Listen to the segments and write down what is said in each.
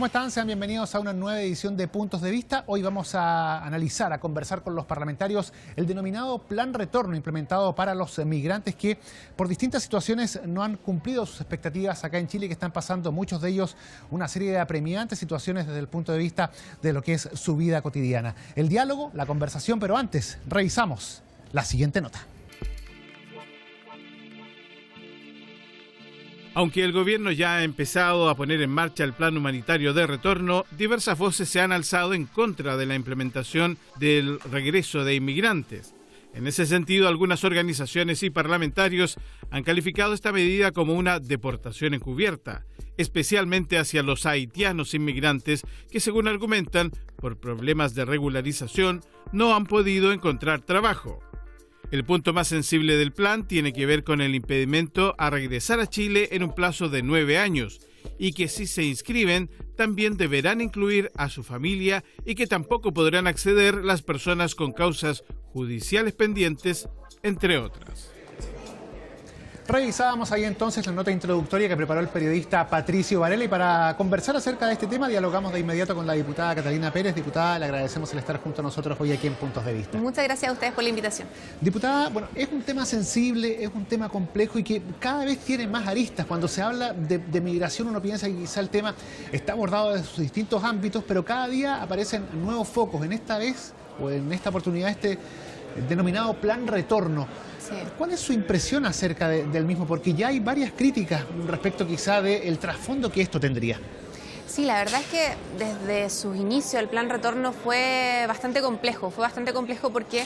¿Cómo están? Sean bienvenidos a una nueva edición de Puntos de Vista. Hoy vamos a analizar, a conversar con los parlamentarios el denominado Plan Retorno implementado para los migrantes que por distintas situaciones no han cumplido sus expectativas acá en Chile, que están pasando muchos de ellos una serie de apremiantes situaciones desde el punto de vista de lo que es su vida cotidiana. El diálogo, la conversación, pero antes revisamos la siguiente nota. Aunque el gobierno ya ha empezado a poner en marcha el plan humanitario de retorno, diversas voces se han alzado en contra de la implementación del regreso de inmigrantes. En ese sentido, algunas organizaciones y parlamentarios han calificado esta medida como una deportación encubierta, especialmente hacia los haitianos inmigrantes que, según argumentan, por problemas de regularización, no han podido encontrar trabajo. El punto más sensible del plan tiene que ver con el impedimento a regresar a Chile en un plazo de 9 años y que si se inscriben también deberán incluir a su familia y que tampoco podrán acceder las personas con causas judiciales pendientes, entre otras. Revisábamos ahí entonces la nota introductoria que preparó el periodista Patricio Varela, y para conversar acerca de este tema dialogamos de inmediato con la diputada Catalina Pérez. Diputada, le agradecemos el estar junto a nosotros hoy aquí en Puntos de Vista. Muchas gracias a ustedes por la invitación. Diputada, bueno, es un tema sensible, es un tema complejo y que cada vez tiene más aristas. Cuando se habla de migración uno piensa que quizá el tema está abordado desde sus distintos ámbitos, pero cada día aparecen nuevos focos. En esta vez, o en esta oportunidad, este denominado Plan Retorno. Sí. ¿Cuál es su impresión acerca del mismo? Porque ya hay varias críticas respecto quizá del trasfondo que esto tendría. Sí, la verdad es que desde sus inicios el Plan Retorno fue bastante complejo. Fue bastante complejo porque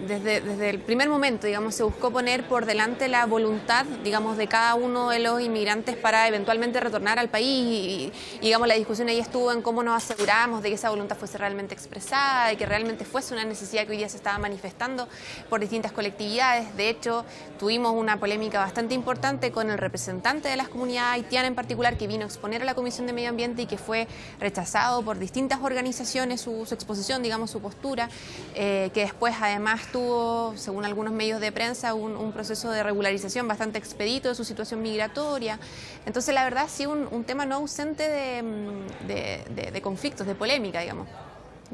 desde el primer momento, digamos, se buscó poner por delante la voluntad, digamos, de cada uno de los inmigrantes para eventualmente retornar al país y digamos, la discusión ahí estuvo en cómo nos aseguramos de que esa voluntad fuese realmente expresada, de que realmente fuese una necesidad que hoy día se estaba manifestando por distintas colectividades. De hecho, tuvimos una polémica bastante importante con el representante de las comunidades haitianas en particular, que vino a exponer a la Comisión de Medio Ambiente y que fue rechazado por distintas organizaciones su exposición, digamos, su postura, que después además tuvo, según algunos medios de prensa, un proceso de regularización bastante expedito de su situación migratoria. Entonces, la verdad, sí, un tema no ausente de conflictos, de polémica, digamos.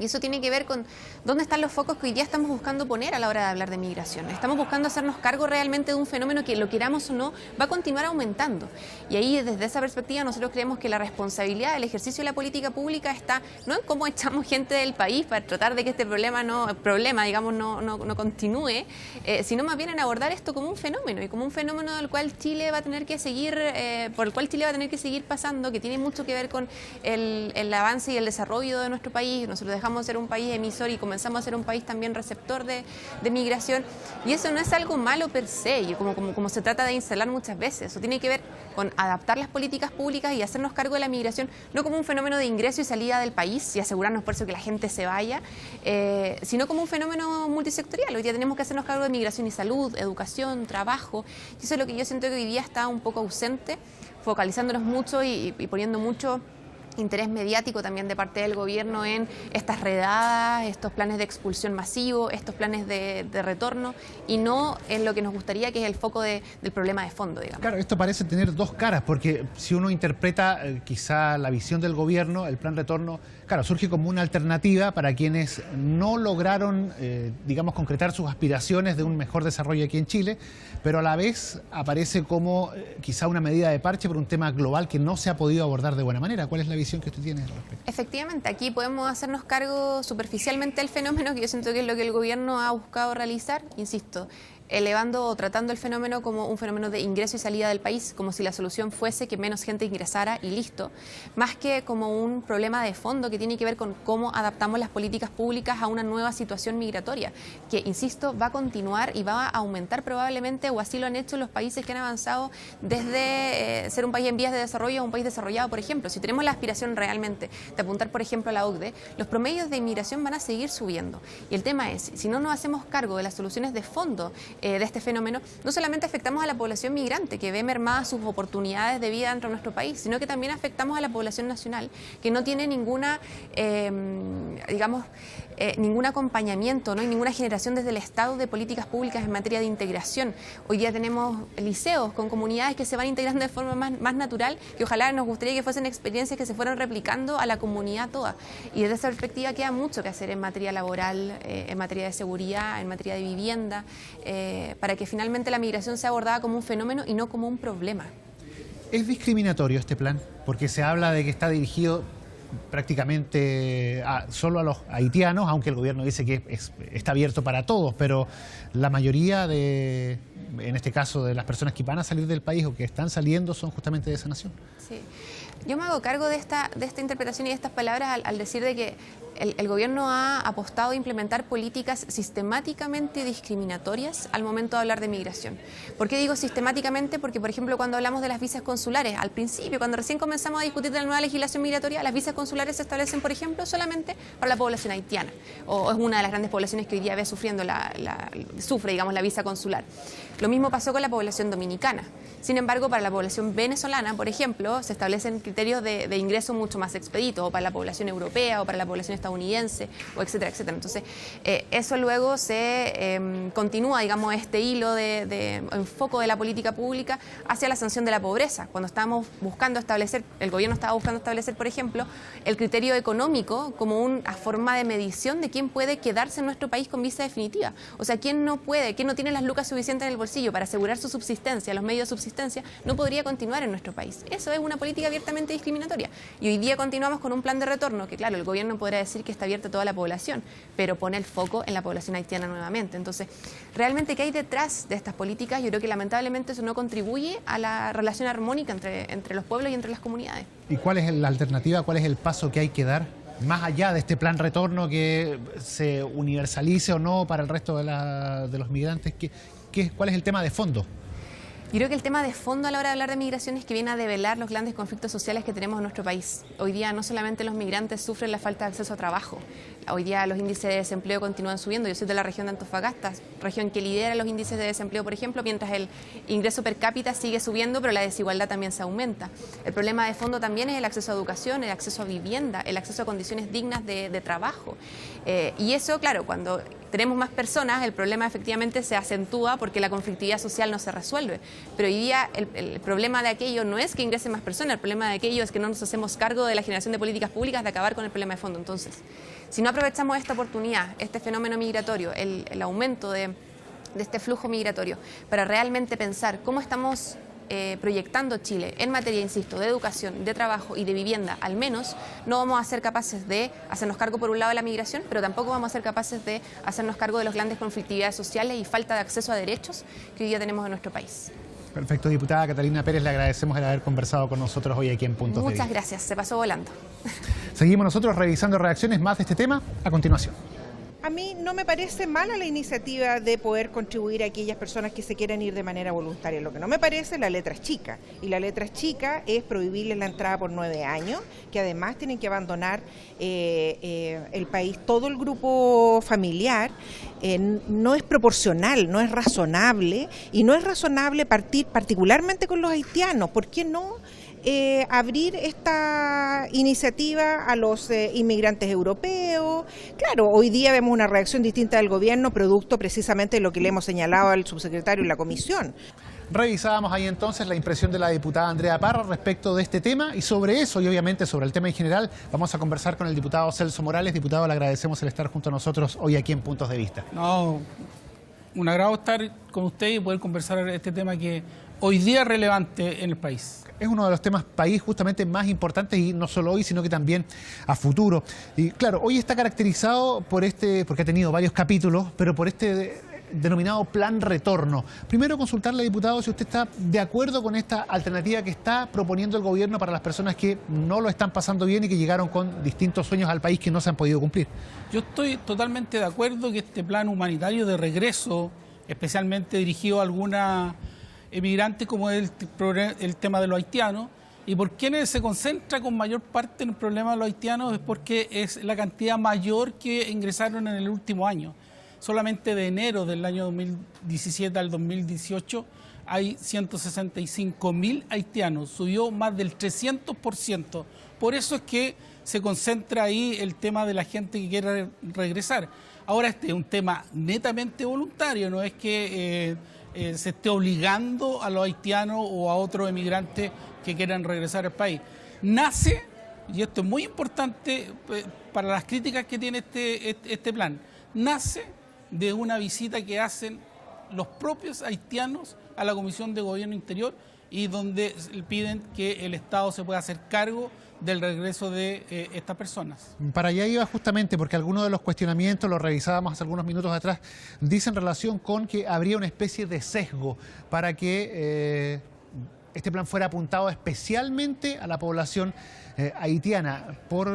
Y eso tiene que ver con dónde están los focos que hoy día estamos buscando poner a la hora de hablar de migración. Estamos buscando hacernos cargo realmente de un fenómeno que, lo queramos o no, va a continuar aumentando. Y ahí, desde esa perspectiva, nosotros creemos que la responsabilidad del ejercicio de la política pública está no en cómo echamos gente del país para tratar de que este problema no continúe, sino más bien en abordar esto como un fenómeno, y como un fenómeno del cual Chile va a tener que seguir, por el cual Chile va a tener que seguir pasando, que tiene mucho que ver con el avance y el desarrollo de nuestro país. Nosotros dejamos de ser un país emisor y comenzamos a ser un país también receptor de migración, y eso no es algo malo per se, y como se trata de instalar muchas veces. Eso tiene que ver con adaptar las políticas públicas y hacernos cargo de la migración, no como un fenómeno de ingreso y salida del país y asegurarnos por eso que la gente se vaya, sino como un fenómeno multisectorial. Hoy día tenemos que hacernos cargo de migración y salud, educación, trabajo, y eso es lo que yo siento que hoy día está un poco ausente, focalizándonos mucho y poniendo mucho interés mediático también de parte del gobierno en estas redadas, estos planes de expulsión masivo, estos planes de retorno, y no en lo que nos gustaría, que es el foco del problema de fondo, digamos. Claro, esto parece tener dos caras, porque si uno interpreta quizá la visión del gobierno, el Plan Retorno, claro, surge como una alternativa para quienes no lograron, digamos, concretar sus aspiraciones de un mejor desarrollo aquí en Chile, pero a la vez aparece como quizá una medida de parche por un tema global que no se ha podido abordar de buena manera. ¿Cuál es la visión que usted tiene al respecto? Efectivamente, aquí podemos hacernos cargo superficialmente del fenómeno, que yo siento que es lo que el gobierno ha buscado realizar, insisto, elevando o tratando el fenómeno como un fenómeno de ingreso y salida del país, como si la solución fuese que menos gente ingresara y listo, más que como un problema de fondo que tiene que ver con cómo adaptamos las políticas públicas a una nueva situación migratoria, que, insisto, va a continuar y va a aumentar probablemente, o así lo han hecho los países que han avanzado desde ser un país en vías de desarrollo a un país desarrollado. Por ejemplo, si tenemos la aspiración realmente de apuntar, por ejemplo, a la OCDE, los promedios de inmigración van a seguir subiendo. Y el tema es, si no nos hacemos cargo de las soluciones de fondo de este fenómeno, no solamente afectamos a la población migrante, que ve mermadas sus oportunidades de vida dentro de nuestro país, sino que también afectamos a la población nacional, que no tiene ninguna digamos, ningún acompañamiento, ¿no? Y ninguna generación desde el Estado de políticas públicas en materia de integración. Hoy día tenemos liceos con comunidades que se van integrando de forma más natural, que ojalá nos gustaría que fuesen experiencias que se fueran replicando a la comunidad toda. Y desde esa perspectiva queda mucho que hacer en materia laboral, en materia de seguridad, en materia de vivienda, para que finalmente la migración sea abordada como un fenómeno y no como un problema. ¿Es discriminatorio este plan? Porque se habla de que está dirigido prácticamente solo a los haitianos, aunque el gobierno dice que está abierto para todos, pero la mayoría en este caso, de las personas que van a salir del país o que están saliendo son justamente de esa nación. Sí. Yo me hago cargo de esta interpretación y de estas palabras al decir de que el gobierno ha apostado a implementar políticas sistemáticamente discriminatorias al momento de hablar de migración. ¿Por qué digo sistemáticamente? Porque, por ejemplo, cuando hablamos de las visas consulares, al principio, cuando recién comenzamos a discutir de la nueva legislación migratoria, las visas consulares se establecen, por ejemplo, solamente para la población haitiana, o es una de las grandes poblaciones que hoy día ve sufriendo sufre, digamos, la visa consular. Lo mismo pasó con la población dominicana. Sin embargo, para la población venezolana, por ejemplo, se establecen criterios de ingreso mucho más expeditos, o para la población europea, o para la población estadounidense, o etcétera, etcétera. Entonces, eso luego se continúa, digamos, este hilo de enfoque de la política pública hacia la sanción de la pobreza. Cuando estábamos buscando establecer, el gobierno estaba buscando establecer, por ejemplo, el criterio económico como una forma de medición de quién puede quedarse en nuestro país con visa definitiva. O sea, quién no puede, quién no tiene las lucas suficientes en el bolsillo para asegurar su subsistencia, los medios de subsistencia, no podría continuar en nuestro país. Eso es una política abiertamente discriminatoria. Y hoy día continuamos con un plan de retorno que, claro, el gobierno podrá decir que está abierto a toda la población, pero pone el foco en la población haitiana nuevamente. Entonces, realmente, ¿qué hay detrás de estas políticas? Yo creo que lamentablemente eso no contribuye a la relación armónica entre los pueblos y entre las comunidades. ¿Y cuál es la alternativa? ¿Cuál es el paso que hay que dar? Más allá de este plan retorno que se universalice o no para el resto de los migrantes, ¿cuál es el tema de fondo? Yo creo que el tema de fondo a la hora de hablar de migración es que viene a develar los grandes conflictos sociales que tenemos en nuestro país. Hoy día no solamente los migrantes sufren la falta de acceso a trabajo, hoy día los índices de desempleo continúan subiendo. Yo soy de la región de Antofagasta, región que lidera los índices de desempleo, por ejemplo, mientras el ingreso per cápita sigue subiendo, pero la desigualdad también se aumenta. El problema de fondo también es el acceso a educación, el acceso a vivienda, el acceso a condiciones dignas de trabajo. Y eso, claro, cuando tenemos más personas, el problema efectivamente se acentúa porque la conflictividad social no se resuelve. Pero hoy día el problema de aquello no es que ingresen más personas, el problema de aquello es que no nos hacemos cargo de la generación de políticas públicas de acabar con el problema de fondo. Entonces, si no aprovechamos esta oportunidad, este fenómeno migratorio, el aumento de este flujo migratorio, para realmente pensar cómo estamos proyectando Chile en materia, insisto, de educación, de trabajo y de vivienda, al menos no vamos a ser capaces de hacernos cargo por un lado de la migración, pero tampoco vamos a ser capaces de hacernos cargo de las grandes conflictividades sociales y falta de acceso a derechos que hoy día tenemos en nuestro país. Perfecto, diputada Catalina Pérez, le agradecemos el haber conversado con nosotros hoy aquí en Puntos de Vista. Muchas gracias, se pasó volando. Seguimos nosotros revisando reacciones más de este tema a continuación. A mí no me parece mala la iniciativa de poder contribuir a aquellas personas que se quieran ir de manera voluntaria. Lo que no me parece, la letra es chica. Y la letra es chica es prohibirles la entrada por 9 años, que además tienen que abandonar el país todo el grupo familiar. No es proporcional, no es razonable. Y no es razonable partir particularmente con los haitianos. ¿Por qué no abrir esta iniciativa a los inmigrantes europeos? Claro, hoy día vemos una reacción distinta del gobierno, producto precisamente de lo que le hemos señalado al subsecretario en la comisión. Revisábamos ahí entonces la impresión de la diputada Andrea Parra respecto de este tema, y sobre eso, y obviamente sobre el tema en general, vamos a conversar con el diputado Celso Morales. Diputado, le agradecemos el estar junto a nosotros hoy aquí en Puntos de Vista. No, un agrado estar con usted y poder conversar este tema que hoy día es relevante en el país. Es uno de los temas país justamente más importantes, y no solo hoy, sino que también a futuro. Y claro, hoy está caracterizado por porque ha tenido varios capítulos, pero por este denominado plan retorno. Primero, consultarle, diputado, si usted está de acuerdo con esta alternativa que está proponiendo el gobierno para las personas que no lo están pasando bien y que llegaron con distintos sueños al país que no se han podido cumplir. Yo estoy totalmente de acuerdo que este plan humanitario de regreso, especialmente dirigido a alguna emigrantes, como es el tema de los haitianos, y por qué se concentra con mayor parte en el problema de los haitianos es porque es la cantidad mayor que ingresaron en el último año. Solamente de enero del año 2017 al 2018 hay 165.000 haitianos, subió más del 300%. Por eso es que se concentra ahí el tema de la gente que quiere regresar. Ahora este es un tema netamente voluntario, no es que se esté obligando a los haitianos o a otros emigrantes que quieran regresar al país. Nace, y esto es muy importante para las críticas que tiene este plan, nace de una visita que hacen los propios haitianos a la Comisión de Gobierno Interior y donde piden que el Estado se pueda hacer cargo del regreso de estas personas. Para allá iba justamente porque algunos de los cuestionamientos, lo revisábamos hace algunos minutos atrás, dicen relación con que habría una especie de sesgo para que este plan fuera apuntado especialmente a la población haitiana por,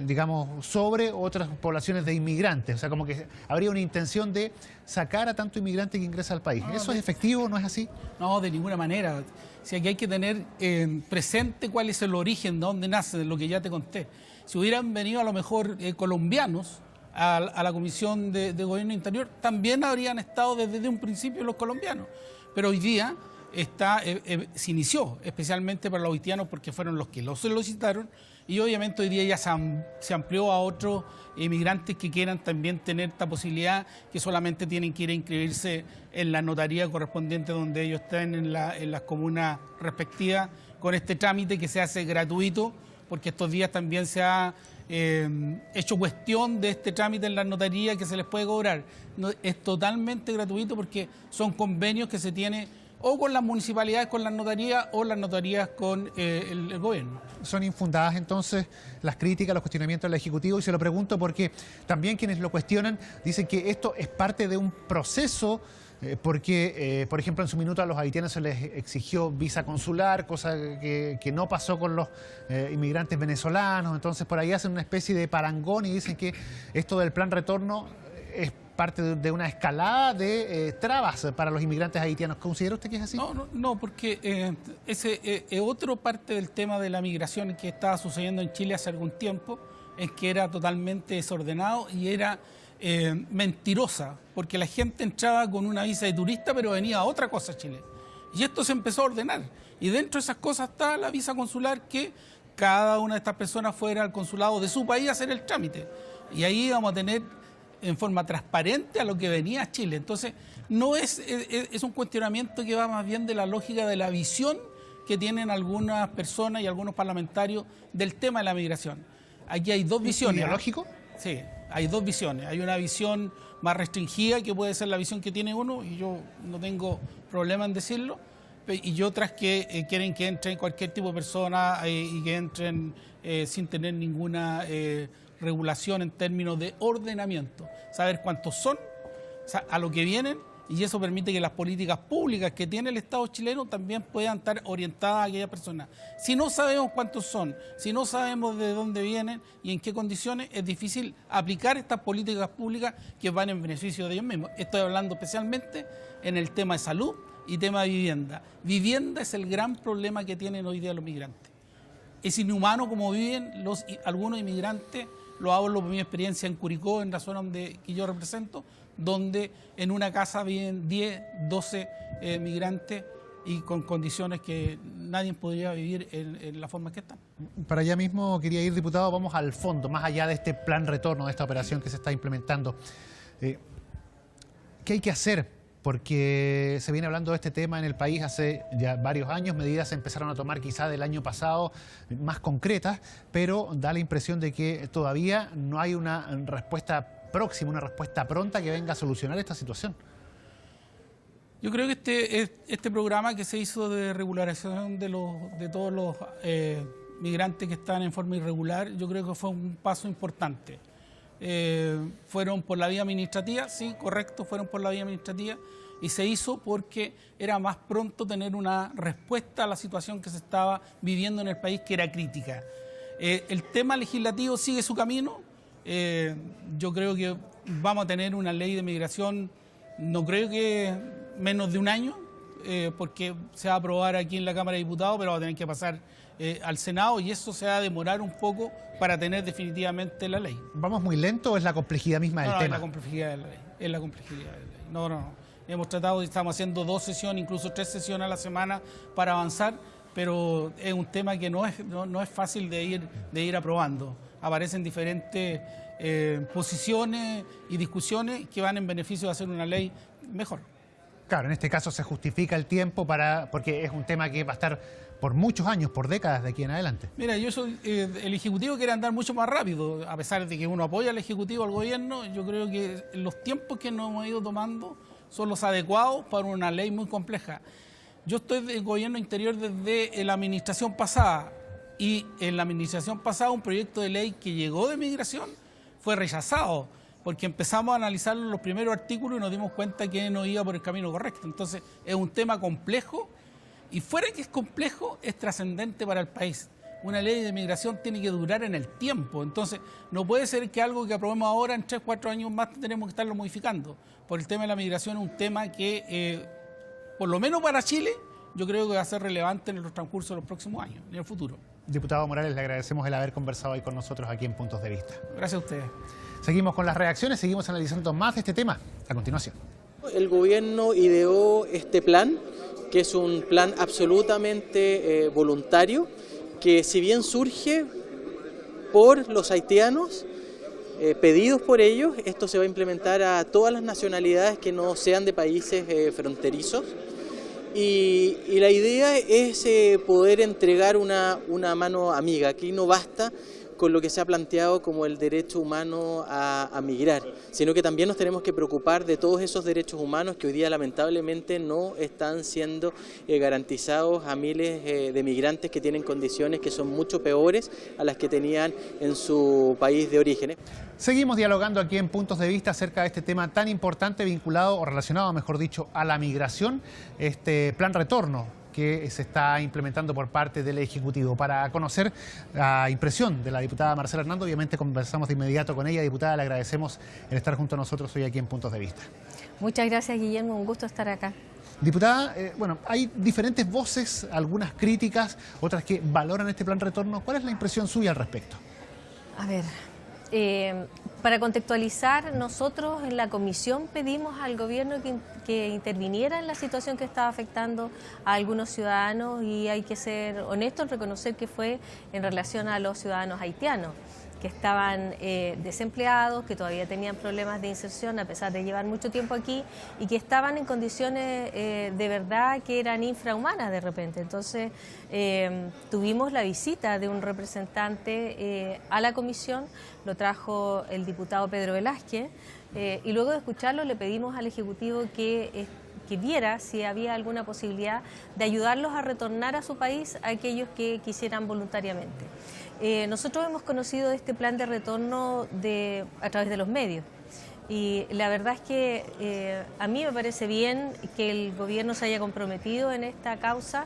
digamos, sobre otras poblaciones de inmigrantes. O sea, como que habría una intención de sacar a tanto inmigrante que ingresa al país. ¿Eso es efectivo? ¿No es así? No, de ninguna manera. Si aquí hay que tener presente cuál es el origen, de dónde nace, de lo que ya te conté. Si hubieran venido a lo mejor colombianos a la Comisión de Gobierno Interior, también habrían estado desde un principio los colombianos. Pero hoy día se inició especialmente para los haitianos porque fueron los que lo solicitaron y obviamente hoy día ya se amplió a otros inmigrantes que quieran también tener esta posibilidad, que solamente tienen que ir a inscribirse en la notaría correspondiente donde ellos estén en las comunas respectivas con este trámite que se hace gratuito, porque estos días también se ha hecho cuestión de este trámite en la notaría que se les puede cobrar. No, es totalmente gratuito porque son convenios que se tienen o con las municipalidades, con las notarías, o las notarías con el gobierno. ¿Son infundadas entonces las críticas, los cuestionamientos del Ejecutivo? Y se lo pregunto porque también quienes lo cuestionan dicen que esto es parte de un proceso, porque, por ejemplo, en su minuto a los haitianos se les exigió visa consular, cosa que no pasó con los inmigrantes venezolanos. Entonces, por ahí hacen una especie de parangón y dicen que esto del plan retorno es parte de una escalada de trabas para los inmigrantes haitianos. ¿Considera usted que es así? No, porque ese es otra parte del tema de la migración que estaba sucediendo en Chile hace algún tiempo, es que era totalmente desordenado y era mentirosa, porque la gente entraba con una visa de turista, pero venía a otra cosa a Chile. Y esto se empezó a ordenar. Y dentro de esas cosas está la visa consular, que cada una de estas personas fuera al consulado de su país a hacer el trámite. Y ahí vamos a tener en forma transparente a lo que venía a Chile. Entonces, no es un cuestionamiento que va más bien de la lógica de la visión que tienen algunas personas y algunos parlamentarios del tema de la migración. Aquí hay dos visiones. ¿Ideológico? Sí, hay dos visiones. Hay una visión más restringida, que puede ser la visión que tiene uno, y yo no tengo problema en decirlo, y otras que quieren que entren cualquier tipo de persona y que entren sin tener ninguna regulación en términos de ordenamiento, saber cuántos son, o sea, a lo que vienen, y eso permite que las políticas públicas que tiene el Estado chileno también puedan estar orientadas a aquellas personas. Si no sabemos cuántos son, si no sabemos de dónde vienen y en qué condiciones, es difícil aplicar estas políticas públicas que van en beneficio de ellos mismos. Estoy hablando especialmente en el tema de salud y tema de vivienda. Vivienda es el gran problema que tienen hoy día los migrantes. Es inhumano como viven algunos inmigrantes. Lo hablo por mi experiencia en Curicó, en la zona que yo represento, donde en una casa viven 10, 12 migrantes y con condiciones que nadie podría vivir en la forma que están. Para allá mismo quería ir, diputado, vamos al fondo, más allá de este plan retorno, de esta operación que se está implementando. ¿Qué hay que hacer? Porque se viene hablando de este tema en el país hace ya varios años, medidas se empezaron a tomar quizá del año pasado más concretas, pero da la impresión de que todavía no hay una respuesta próxima, una respuesta pronta que venga a solucionar esta situación. Yo creo que este programa que se hizo de regularización de todos los migrantes que están en forma irregular, yo creo que fue un paso importante. Fueron por la vía administrativa, sí, correcto, fueron por la vía administrativa, y se hizo porque era más pronto tener una respuesta a la situación que se estaba viviendo en el país, que era crítica. El tema legislativo sigue su camino. Yo creo que vamos a tener una ley de migración, no creo que menos de un año, porque se va a aprobar aquí en la Cámara de Diputados, pero va a tener que pasar al Senado, y eso se va a demorar un poco para tener definitivamente la ley. ¿Vamos muy lento o es la complejidad misma del tema? Es la complejidad de la ley. Es la complejidad de la ley. No. Hemos tratado, estamos haciendo 2 sesiones, incluso 3 sesiones a la semana para avanzar, pero es un tema que no es fácil de ir aprobando. Aparecen diferentes posiciones y discusiones que van en beneficio de hacer una ley mejor. Claro, en este caso se justifica el tiempo porque es un tema que va a estar por muchos años, por décadas de aquí en adelante. Mira, el Ejecutivo quiere andar mucho más rápido, a pesar de que uno apoya al Ejecutivo, al Gobierno. Yo creo que los tiempos que nos hemos ido tomando son los adecuados para una ley muy compleja. Yo estoy del Gobierno Interior desde la administración pasada, y en la administración pasada un proyecto de ley que llegó de migración fue rechazado, porque empezamos a analizar los primeros artículos y nos dimos cuenta que no iba por el camino correcto. Entonces es un tema complejo, y fuera que es complejo, es trascendente para el país. Una ley de migración tiene que durar en el tiempo, entonces no puede ser que algo que aprobemos ahora en 3 o 4 años más tenemos que estarlo modificando. Por el tema de la migración es un tema que, por lo menos para Chile, yo creo que va a ser relevante en el transcurso de los próximos años, en el futuro. Diputado Morales, le agradecemos el haber conversado hoy con nosotros aquí en Puntos de Vista. Gracias a ustedes. Seguimos con las reacciones, seguimos analizando más de este tema a continuación. El gobierno ideó este plan, que es un plan absolutamente voluntario, que si bien surge por los haitianos, pedidos por ellos, esto se va a implementar a todas las nacionalidades que no sean de países fronterizos. Y la idea es poder entregar una mano amiga. Aquí no basta con lo que se ha planteado como el derecho humano a migrar, sino que también nos tenemos que preocupar de todos esos derechos humanos que hoy día lamentablemente no están siendo garantizados a miles de migrantes que tienen condiciones que son mucho peores a las que tenían en su país de origen. Seguimos dialogando aquí en Puntos de Vista acerca de este tema tan importante vinculado o relacionado, mejor dicho, a la migración, este plan retorno que se está implementando por parte del Ejecutivo. Para conocer la impresión de la diputada Marcela Hernando, obviamente conversamos de inmediato con ella. Diputada, le agradecemos el estar junto a nosotros hoy aquí en Puntos de Vista. Muchas gracias, Guillermo, un gusto estar acá. Diputada, bueno, hay diferentes voces, algunas críticas, otras que valoran este plan retorno. ¿Cuál es la impresión suya al respecto? A ver, para contextualizar, nosotros en la comisión pedimos al gobierno que interviniera en la situación que estaba afectando a algunos ciudadanos, y hay que ser honestos en reconocer que fue en relación a los ciudadanos haitianos que estaban desempleados, que todavía tenían problemas de inserción a pesar de llevar mucho tiempo aquí, y que estaban en condiciones de verdad que eran infrahumanas de repente. Entonces tuvimos la visita de un representante a la comisión, lo trajo el diputado Pedro Velázquez, y luego de escucharlo le pedimos al Ejecutivo que viera si había alguna posibilidad de ayudarlos a retornar a su país a aquellos que quisieran voluntariamente. Nosotros hemos conocido este plan de retorno a través de los medios, y la verdad es que a mí me parece bien que el gobierno se haya comprometido en esta causa.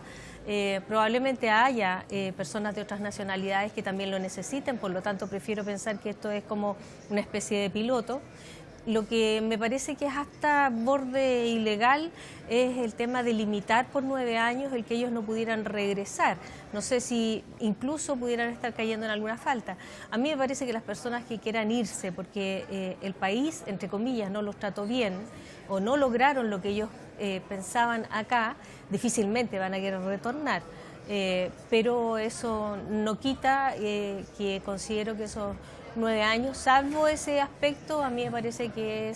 Probablemente haya personas de otras nacionalidades que también lo necesiten, por lo tanto prefiero pensar que esto es como una especie de piloto. Lo que me parece que es hasta borde ilegal es el tema de limitar por 9 años el que ellos no pudieran regresar. No sé si incluso pudieran estar cayendo en alguna falta. A mí me parece que las personas que quieran irse porque el país, entre comillas, no los trató bien o no lograron lo que ellos pensaban acá, difícilmente van a querer retornar. Pero eso no quita que considero que esos 9 años, salvo ese aspecto, a mí me parece que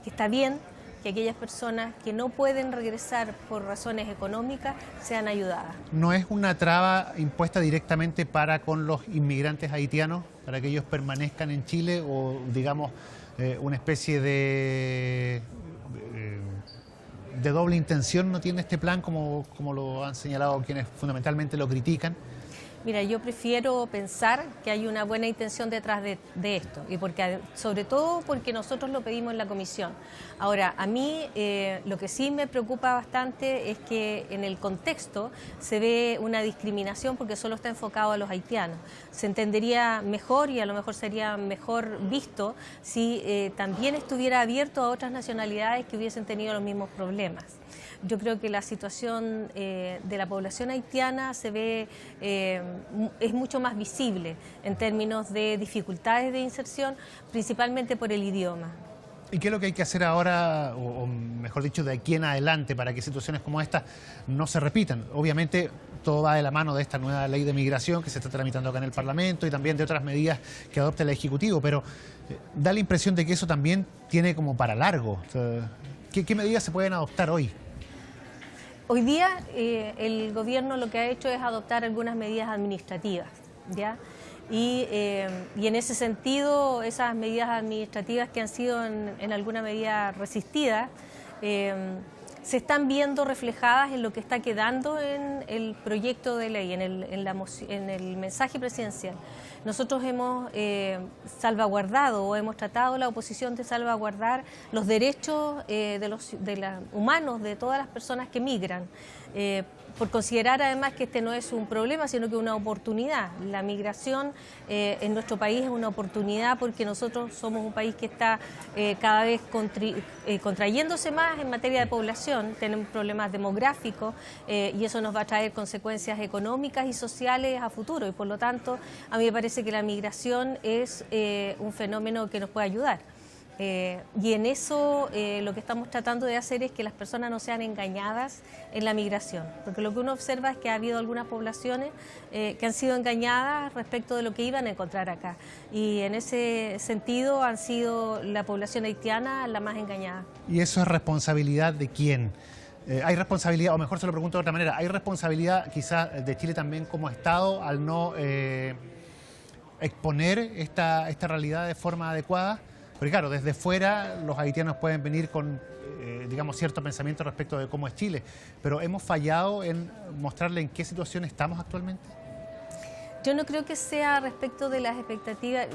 está bien que aquellas personas que no pueden regresar por razones económicas sean ayudadas. ¿No es una traba impuesta directamente para con los inmigrantes haitianos, para que ellos permanezcan en Chile, o digamos una especie de doble intención no tiene este plan, como lo han señalado quienes fundamentalmente lo critican? Mira, yo prefiero pensar que hay una buena intención detrás de esto, y sobre todo porque nosotros lo pedimos en la comisión. Ahora, a mí lo que sí me preocupa bastante es que en el contexto se ve una discriminación porque solo está enfocado a los haitianos. Se entendería mejor, y a lo mejor sería mejor visto si también estuviera abierto a otras nacionalidades que hubiesen tenido los mismos problemas. Yo creo que la situación de la población haitiana es mucho más visible en términos de dificultades de inserción, principalmente por el idioma. ¿Y qué es lo que hay que hacer ahora, o mejor dicho, de aquí en adelante, para que situaciones como esta no se repitan? Obviamente, todo va de la mano de esta nueva ley de migración que se está tramitando acá en el Parlamento y también de otras medidas que adopte el Ejecutivo, pero da la impresión de que eso también tiene como para largo. O sea, ¿qué medidas se pueden adoptar hoy? Hoy día el gobierno lo que ha hecho es adoptar algunas medidas administrativas, ¿ya? Y en ese sentido, esas medidas administrativas que han sido en alguna medida resistidas, se están viendo reflejadas en lo que está quedando en el proyecto de ley, en el mensaje presidencial. Nosotros hemos salvaguardado o hemos tratado la oposición de salvaguardar los derechos humanos de todas las personas que migran, por considerar además que este no es un problema, sino que una oportunidad. La migración en nuestro país es una oportunidad porque nosotros somos un país que está cada vez contrayéndose más en materia de población, tenemos problemas demográficos y eso nos va a traer consecuencias económicas y sociales a futuro y por lo tanto a mí me parece que la migración es un fenómeno que nos puede ayudar. Y en eso lo que estamos tratando de hacer es que las personas no sean engañadas en la migración, porque lo que uno observa es que ha habido algunas poblaciones que han sido engañadas respecto de lo que iban a encontrar acá, y en ese sentido han sido la población haitiana la más engañada. ¿Y eso es responsabilidad de quién? ¿Hay responsabilidad, o mejor se lo pregunto de otra manera, hay responsabilidad quizás de Chile también como Estado al no exponer esta realidad de forma adecuada? Porque claro, desde fuera los haitianos pueden venir con, digamos, cierto pensamiento respecto de cómo es Chile, pero ¿hemos fallado en mostrarle en qué situación estamos actualmente? Yo no creo que sea respecto de las expectativas,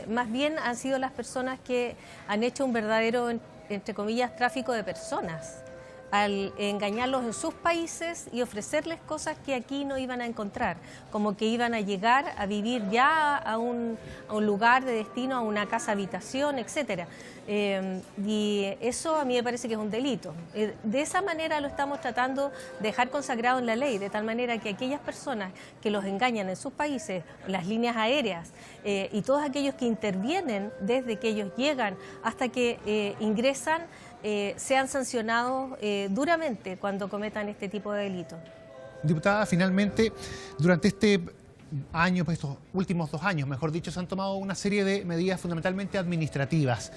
más bien han sido las personas que han hecho un verdadero, entre comillas, tráfico de personas, al engañarlos en sus países y ofrecerles cosas que aquí no iban a encontrar, como que iban a llegar a vivir ya a un lugar de destino, a una casa habitación, etcétera. Y eso a mí me parece que es un delito. De esa manera lo estamos tratando de dejar consagrado en la ley, de tal manera que aquellas personas que los engañan en sus países, las líneas aéreas y todos aquellos que intervienen desde que ellos llegan hasta que ingresan, sean sancionados duramente cuando cometan este tipo de delitos. Diputada, finalmente, durante este año, pues estos últimos 2 años, mejor dicho, se han tomado una serie de medidas fundamentalmente administrativas.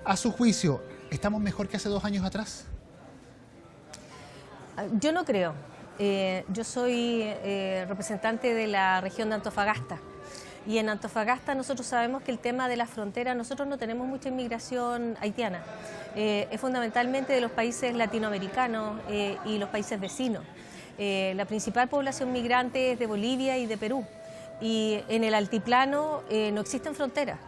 A su juicio, ¿estamos mejor que hace 2 años atrás? Yo no creo. Yo soy representante de la región de Antofagasta. Y en Antofagasta nosotros sabemos que el tema de la frontera, nosotros no tenemos mucha inmigración haitiana. Es fundamentalmente de los países latinoamericanos y los países vecinos. La principal población migrante es de Bolivia y de Perú. Y en el altiplano no existen fronteras.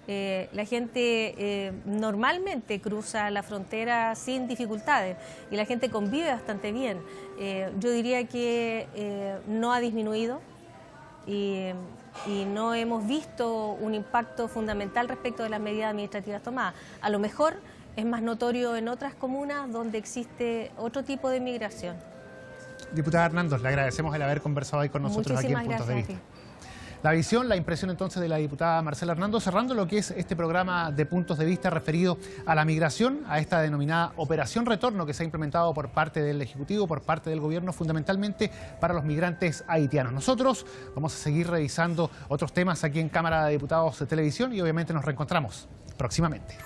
La gente normalmente cruza la frontera sin dificultades y la gente convive bastante bien. Yo diría que no ha disminuido y no hemos visto un impacto fundamental respecto de las medidas administrativas tomadas. A lo mejor es más notorio en otras comunas donde existe otro tipo de migración. Diputada Hernando, le agradecemos el haber conversado hoy con nosotros aquí en Puntos de Vista. La visión, la impresión entonces de la diputada Marcela Hernando, cerrando lo que es este programa de Puntos de Vista referido a la migración, a esta denominada Operación Retorno que se ha implementado por parte del Ejecutivo, por parte del Gobierno, fundamentalmente para los migrantes haitianos. Nosotros vamos a seguir revisando otros temas aquí en Cámara de Diputados de Televisión y obviamente nos reencontramos próximamente.